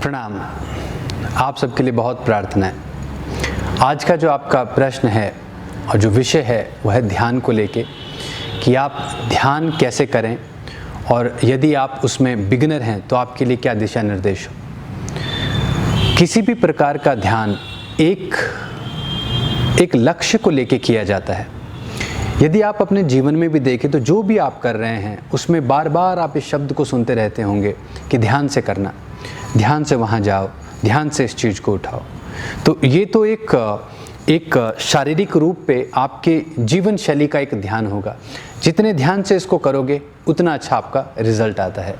प्रणाम। आप सबके लिए बहुत प्रार्थना है। आज का जो आपका प्रश्न है और जो विषय है वह है ध्यान को लेके कि आप ध्यान कैसे करें और यदि आप उसमें बिगिनर हैं तो आपके लिए क्या दिशा निर्देश हो। किसी भी प्रकार का ध्यान एक लक्ष्य को लेके किया जाता है। यदि आप अपने जीवन में भी देखें तो जो भी आप कर रहे हैं उसमें बार बार आप इस शब्द को सुनते रहते होंगे कि ध्यान से करना, ध्यान से वहाँ जाओ, ध्यान से इस चीज़ को उठाओ। तो ये तो एक शारीरिक रूप पे आपके जीवन शैली का एक ध्यान होगा। जितने ध्यान से इसको करोगे उतना अच्छा आपका रिजल्ट आता है।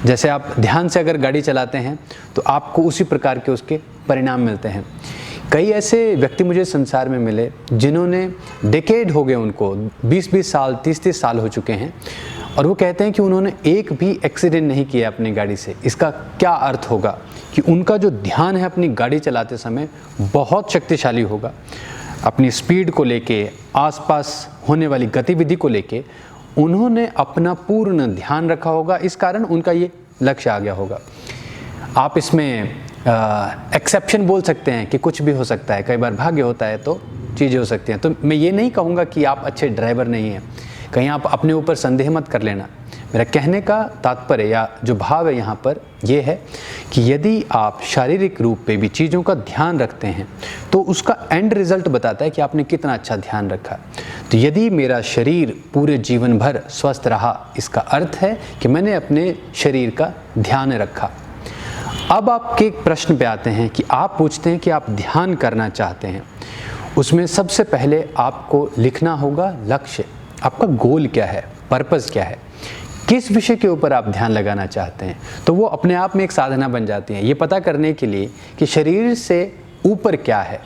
जैसे आप ध्यान से अगर गाड़ी चलाते हैं तो आपको उसी प्रकार के उसके परिणाम मिलते हैं। कई ऐसे व्यक्ति मुझे संसार में मिले जिन्होंने डेकेड हो गए, उनको 20-20 साल 30-30 साल हो चुके हैं और वो कहते हैं कि उन्होंने एक भी एक्सीडेंट नहीं किया अपनी गाड़ी से। इसका क्या अर्थ होगा कि उनका जो ध्यान है अपनी गाड़ी चलाते समय बहुत शक्तिशाली होगा। अपनी स्पीड को लेके, आसपास होने वाली गतिविधि को लेके उन्होंने अपना पूर्ण ध्यान रखा होगा। इस कारण उनका ये लक्ष्य आ गया होगा। आप इसमें एक्सेप्शन बोल सकते हैं कि कुछ भी हो सकता है, कई बार भाग्य होता है तो चीज़ें हो सकती हैं। तो मैं ये नहीं कहूँगा कि आप अच्छे ड्राइवर नहीं हैं, कहीं आप अपने ऊपर संदेह मत कर लेना। मेरा कहने का तात्पर्य या जो भाव है यहाँ पर ये है कि यदि आप शारीरिक रूप पे भी चीज़ों का ध्यान रखते हैं तो उसका एंड रिजल्ट बताता है कि आपने कितना अच्छा ध्यान रखा। तो यदि मेरा शरीर पूरे जीवन भर स्वस्थ रहा, इसका अर्थ है कि मैंने अपने शरीर का ध्यान रखा। अब आपके प्रश्न पे आते हैं कि आप पूछते हैं कि आप ध्यान करना चाहते हैं। उसमें सबसे पहले आपको लिखना होगा लक्ष्य, आपका गोल क्या है, पर्पस क्या है, किस विषय के ऊपर आप ध्यान लगाना चाहते हैं। तो वो अपने आप में एक साधना बन जाती है ये पता करने के लिए कि शरीर से ऊपर क्या है।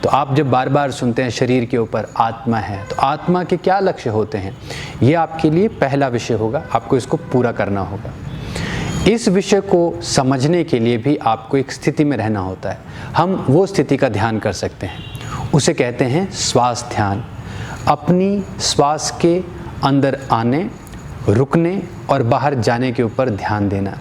तो आप जब बार बार सुनते हैं शरीर के ऊपर आत्मा है, तो आत्मा के क्या लक्ष्य होते हैं, ये आपके लिए पहला विषय होगा। आपको इसको पूरा करना होगा। इस विषय को समझने के लिए भी आपको एक स्थिति में रहना होता है। हम वो स्थिति का ध्यान कर सकते हैं, उसे कहते हैं श्वास ध्यान। अपनी श्वास के अंदर आने, रुकने और बाहर जाने के ऊपर ध्यान देना।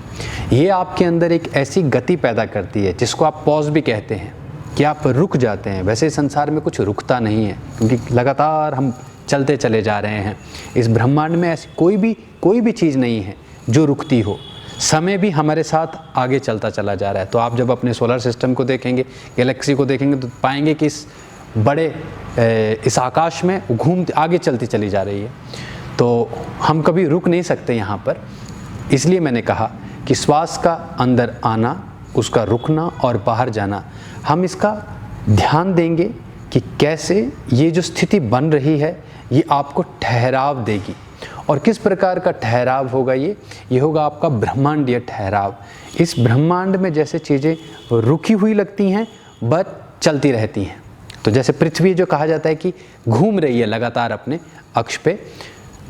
ये आपके अंदर एक ऐसी गति पैदा करती है जिसको आप पॉज भी कहते हैं, कि आप रुक जाते हैं। वैसे संसार में कुछ रुकता नहीं है क्योंकि लगातार हम चलते चले जा रहे हैं। इस ब्रह्मांड में ऐसी कोई भी चीज़ नहीं है जो रुकती हो। समय भी हमारे साथ आगे चलता चला जा रहा है। तो आप जब अपने सोलर सिस्टम को देखेंगे, गैलेक्सी को देखेंगे तो पाएंगे कि इस आकाश में घूम आगे चलती चली जा रही है। तो हम कभी रुक नहीं सकते यहाँ पर। इसलिए मैंने कहा कि श्वास का अंदर आना, उसका रुकना और बाहर जाना, हम इसका ध्यान देंगे कि कैसे ये जो स्थिति बन रही है ये आपको ठहराव देगी। और किस प्रकार का ठहराव होगा ये होगा आपका ब्रह्मांडीय ठहराव। इस ब्रह्मांड में जैसे चीज़ें रुकी हुई लगती हैं बट चलती रहती हैं। तो जैसे पृथ्वी जो कहा जाता है कि घूम रही है लगातार अपने अक्ष पे,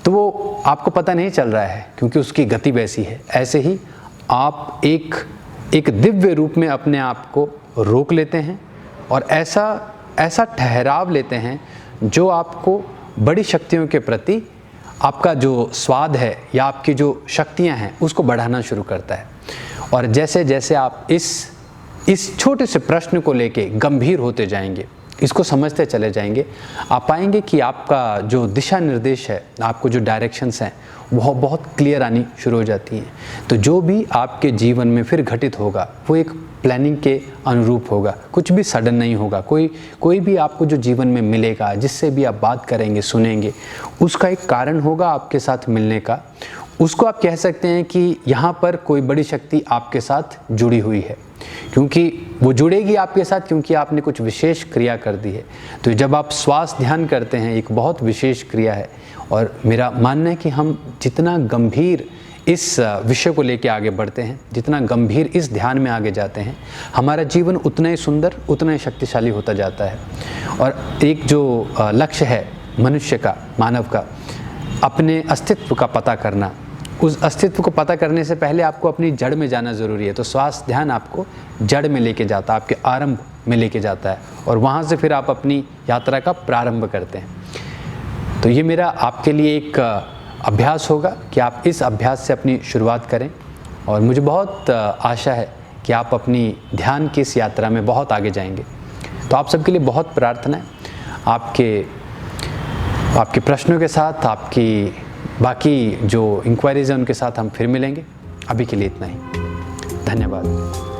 तो वो आपको पता नहीं चल रहा है क्योंकि उसकी गति वैसी है। ऐसे ही आप एक दिव्य रूप में अपने आप को रोक लेते हैं और ऐसा ठहराव लेते हैं जो आपको बड़ी शक्तियों के प्रति आपका जो स्वाद है या आपकी जो शक्तियां हैं उसको बढ़ाना शुरू करता है। और जैसे जैसे आप इस छोटे से प्रश्न को लेके गंभीर होते जाएंगे, इसको समझते चले जाएंगे, आप पाएंगे कि आपका जो दिशा निर्देश है, आपको जो डायरेक्शंस हैं वह बहुत क्लियर आनी शुरू हो जाती हैं। तो जो भी आपके जीवन में फिर घटित होगा वो एक प्लानिंग के अनुरूप होगा, कुछ भी सडन नहीं होगा। कोई भी आपको जो जीवन में मिलेगा, जिससे भी आप बात करेंगे, सुनेंगे, उसका एक कारण होगा आपके साथ मिलने का। उसको आप कह सकते हैं कि यहाँ पर कोई बड़ी शक्ति आपके साथ जुड़ी हुई है, क्योंकि वो जुड़ेगी आपके साथ क्योंकि आपने कुछ विशेष क्रिया कर दी है। तो जब आप श्वास ध्यान करते हैं, एक बहुत विशेष क्रिया है। और मेरा मानना है कि हम जितना गंभीर इस विषय को लेके आगे बढ़ते हैं, जितना गंभीर इस ध्यान में आगे जाते हैं, हमारा जीवन उतना ही सुंदर, उतना ही शक्तिशाली होता जाता है। और एक जो लक्ष्य है मनुष्य का, मानव का, अपने अस्तित्व का पता करना, उस अस्तित्व को पता करने से पहले आपको अपनी जड़ में जाना ज़रूरी है। तो श्वास ध्यान आपको जड़ में लेके जाता है, आपके आरंभ में लेके जाता है और वहाँ से फिर आप अपनी यात्रा का प्रारंभ करते हैं। तो ये मेरा आपके लिए एक अभ्यास होगा कि आप इस अभ्यास से अपनी शुरुआत करें। और मुझे बहुत आशा है कि आप अपनी ध्यान की इस यात्रा में बहुत आगे जाएंगे। तो आप सबके लिए बहुत प्रार्थना है। आपके प्रश्नों के साथ, आपकी बाकी जो इंक्वायरीज़ हैं उनके साथ हम फिर मिलेंगे। अभी के लिए इतना ही। धन्यवाद।